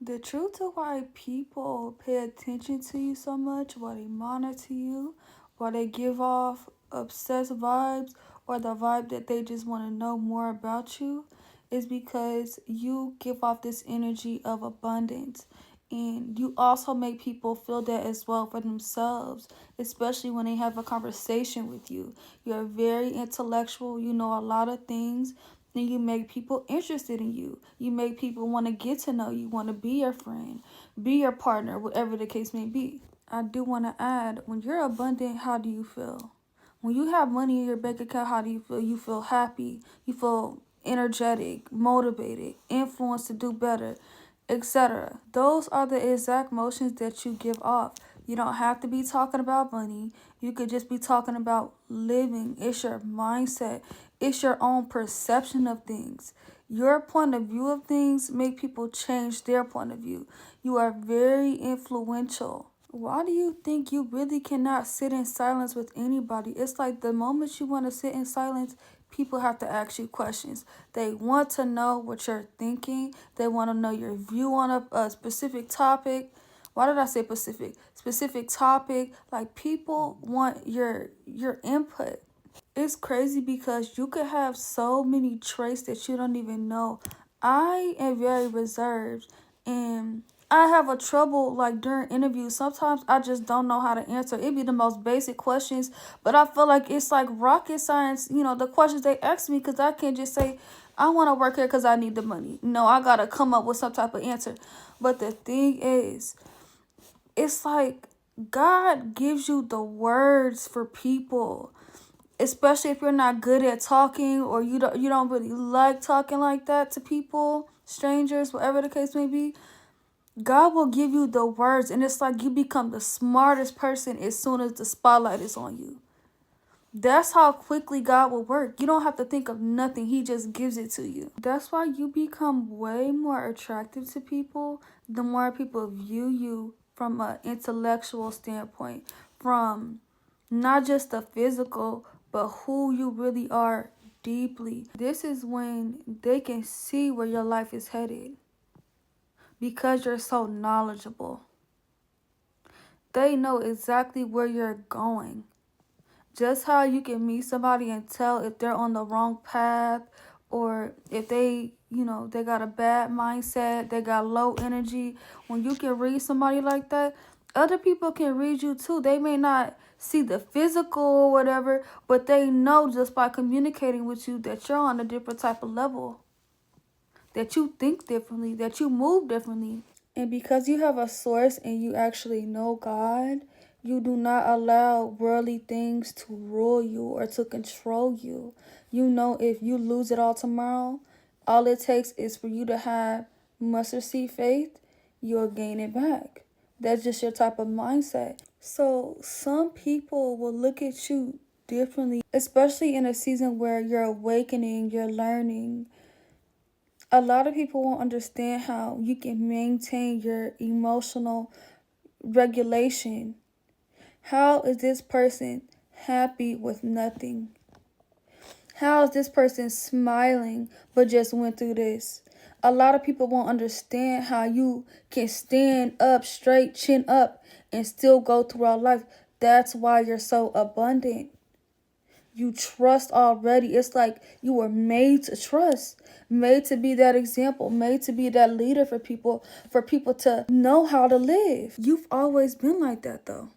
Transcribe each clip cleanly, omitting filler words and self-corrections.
The truth of why people pay attention to you so much, why they monitor you, why they give off obsessed vibes, or the vibe that they just want to know more about you, is because you give off this energy of abundance. And you also make people feel that as well for themselves, especially when they have a conversation with you. You're very intellectual, you know a lot of things, and you make people interested in you. You make people want to get to know you, want to be your friend, be your partner, whatever the case may be. I do want to add, when you're abundant, how do you feel? When you have money in your bank account, how do you feel? You feel happy, you feel energetic, motivated, influenced to do better, etc. Those are the exact motions that you give off. You don't have to be talking about money. You could just be talking about living. It's your mindset. It's your own perception of things. Your point of view of things make people change their point of view. You are very influential. Why do you think you really cannot sit in silence with anybody? It's like the moment you want to sit in silence, people have to ask you questions. They want to know what you're thinking. They want to know your view on a specific topic. Why did I say specific? Specific topic. Like, people want your input. It's crazy because you could have so many traits that you don't even know. I am very reserved, and I have a trouble like during interviews. Sometimes I just don't know how to answer. It be the most basic questions, but I feel like it's like rocket science, the questions they ask me, because I can't just say I want to work here because I need the money. No, I got to come up with some type of answer. But the thing is, it's like God gives you the words for people, especially if you're not good at talking, or you don't really like talking like that to people, strangers, whatever the case may be. God will give you the words, and it's like you become the smartest person as soon as the spotlight is on you. That's how quickly God will work. You don't have to think of nothing. He just gives it to you. That's why you become way more attractive to people the more people view you from an intellectual standpoint, from not just the physical, but who you really are deeply. This is when they can see where your life is headed because you're so knowledgeable. They know exactly where you're going. Just how you can meet somebody and tell if they're on the wrong path, or if they got a bad mindset, they got low energy. When you can read somebody like that, other people can read you too. They may not see the physical or whatever, but they know just by communicating with you that you're on a different type of level, that you think differently, that you move differently. And because you have a source and you actually know God, you do not allow worldly things to rule you or to control you. You know, if you lose it all tomorrow, all it takes is for you to have mustard seed faith, you'll gain it back. That's just your type of mindset. So some people will look at you differently, especially in a season where you're awakening, you're learning. A lot of people won't understand how you can maintain your emotional regulation. How is this person happy with nothing? How is this person smiling but just went through this? A lot of people won't understand how you can stand up straight, chin up, and still go throughout life. That's why you're so abundant. You trust already. It's like you were made to trust, made to be that example, made to be that leader for people to know how to live. You've always been like that though.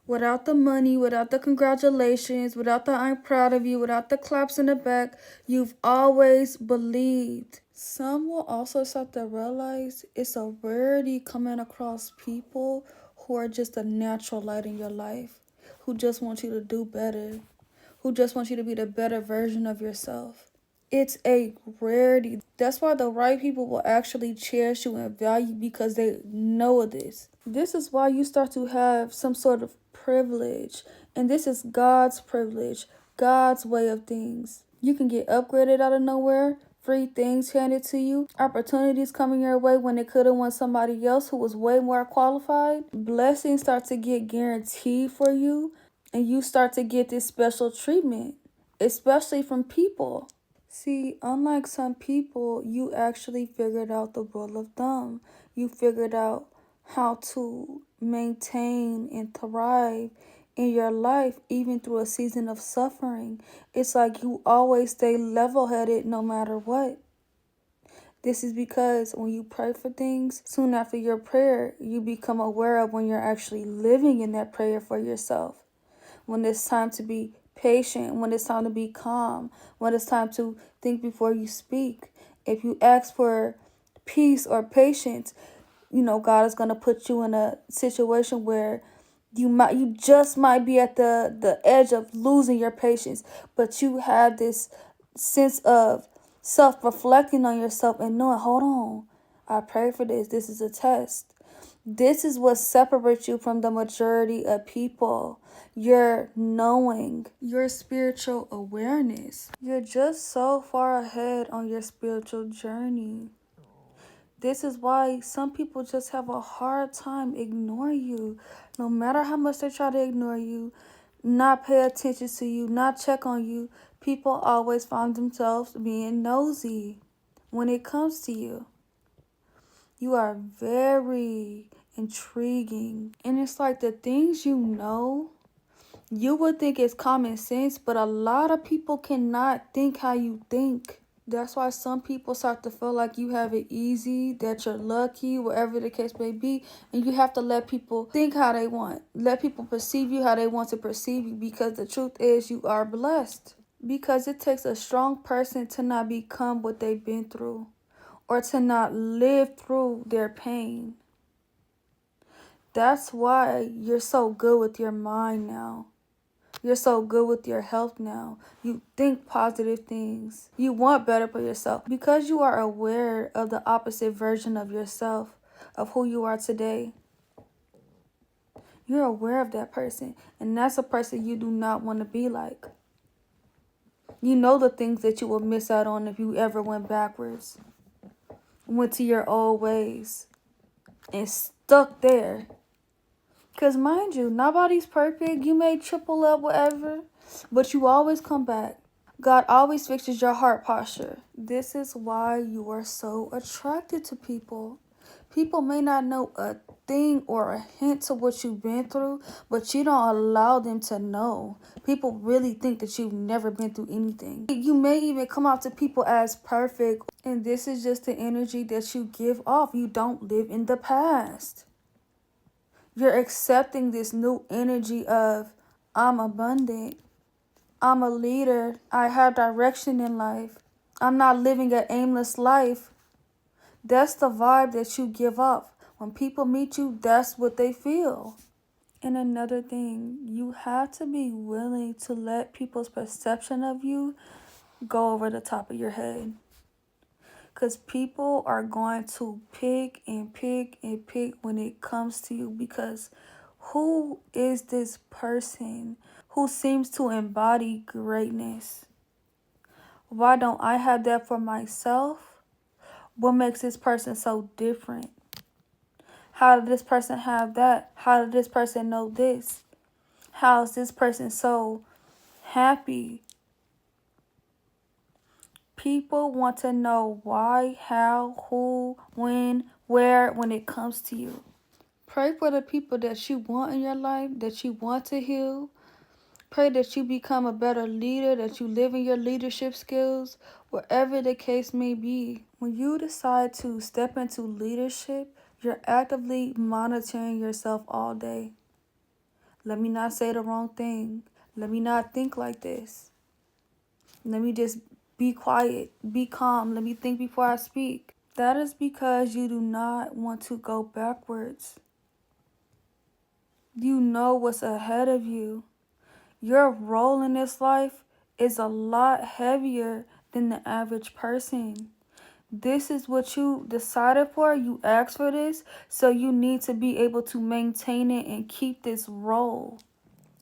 Without the money, without the congratulations, without the I'm proud of you, without the claps in the back, you've always believed. Some will also start to realize it's a rarity coming across people who are just a natural light in your life, who just want you to do better, who just want you to be the better version of yourself. It's a rarity. That's why the right people will actually cherish you and value you, because they know this. This is why you start to have some sort of privilege. And this is God's privilege, God's way of things. You can get upgraded out of nowhere, free things handed to you, opportunities coming your way when it could have won somebody else who was way more qualified. Blessings start to get guaranteed for you, and you start to get this special treatment, especially from people. See, unlike some people, you actually figured out the rule of thumb. You figured out how to maintain and thrive in your life, even through a season of suffering. It's like you always stay level headed no matter what. This is because when you pray for things, soon after your prayer, you become aware of when you're actually living in that prayer for yourself. When it's time to be patient, when it's time to be calm, when it's time to think before you speak. If you ask for peace or patience, God is going to put you in a situation where you just might be at the edge of losing your patience, but you have this sense of self-reflecting on yourself and knowing, hold on, I pray for this. This is a test. This is what separates you from the majority of people. Your knowing, your spiritual awareness. You're just so far ahead on your spiritual journey. This is why some people just have a hard time ignoring you. No matter how much they try to ignore you, not pay attention to you, not check on you, people always find themselves being nosy when it comes to you. You are very intriguing. And it's like the things you would think it's common sense, but a lot of people cannot think how you think. That's why some people start to feel like you have it easy, that you're lucky, whatever the case may be. And you have to let people think how they want. Let people perceive you how they want to perceive you, because the truth is you are blessed. Because it takes a strong person to not become what they've been through, or to not live through their pain. That's why you're so good with your mind now. You're so good with your health now. You think positive things. You want better for yourself. Because you are aware of the opposite version of yourself, of who you are today. You're aware of that person. And that's a person you do not want to be like. You know the things that you will miss out on if you ever went backwards. Went to your old ways. And stuck there. Because mind you, nobody's perfect. You may triple up, whatever. But you always come back. God always fixes your heart posture. This is why you are so attracted to people. People may not know a thing or a hint to what you've been through, but you don't allow them to know. People really think that you've never been through anything. You may even come out to people as perfect, and this is just the energy that you give off. You don't live in the past. You're accepting this new energy of, I'm abundant. I'm a leader. I have direction in life. I'm not living an aimless life. That's the vibe that you give off. When people meet you, that's what they feel. And another thing, you have to be willing to let people's perception of you go over the top of your head. Because people are going to pick and pick and pick when it comes to you. Because who is this person who seems to embody greatness? Why don't I have that for myself? What makes this person so different? How did this person have that? How did this person know this? How is this person so happy? People want to know why, how, who, when, where, when it comes to you. Pray for the people that you want in your life, that you want to heal. Pray that you become a better leader, that you live in your leadership skills, whatever the case may be. When you decide to step into leadership, you're actively monitoring yourself all day. Let me not say the wrong thing. Let me not think like this. Let me just be quiet, be calm. Let me think before I speak. That is because you do not want to go backwards. You know what's ahead of you. Your role in this life is a lot heavier than the average person. This is what you decided for. You asked for this, so you need to be able to maintain it and keep this role.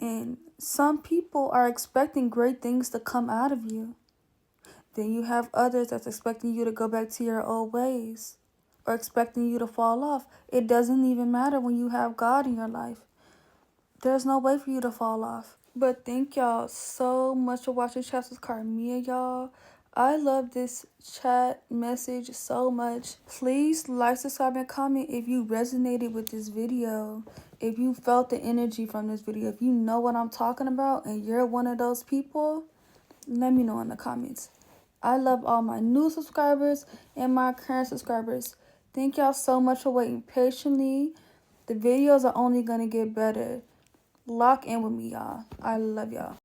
And some people are expecting great things to come out of you. Then you have others that's expecting you to go back to your old ways, or expecting you to fall off. It doesn't even matter when you have God in your life. There's no way for you to fall off. But thank y'all so much for watching Chats with Carmia, y'all. I love this chat message so much. Please like, subscribe, and comment if you resonated with this video. If you felt the energy from this video. If you know what I'm talking about and you're one of those people, let me know in the comments. I love all my new subscribers and my current subscribers. Thank y'all so much for waiting patiently. The videos are only going to get better. Lock in with me, y'all. I love y'all.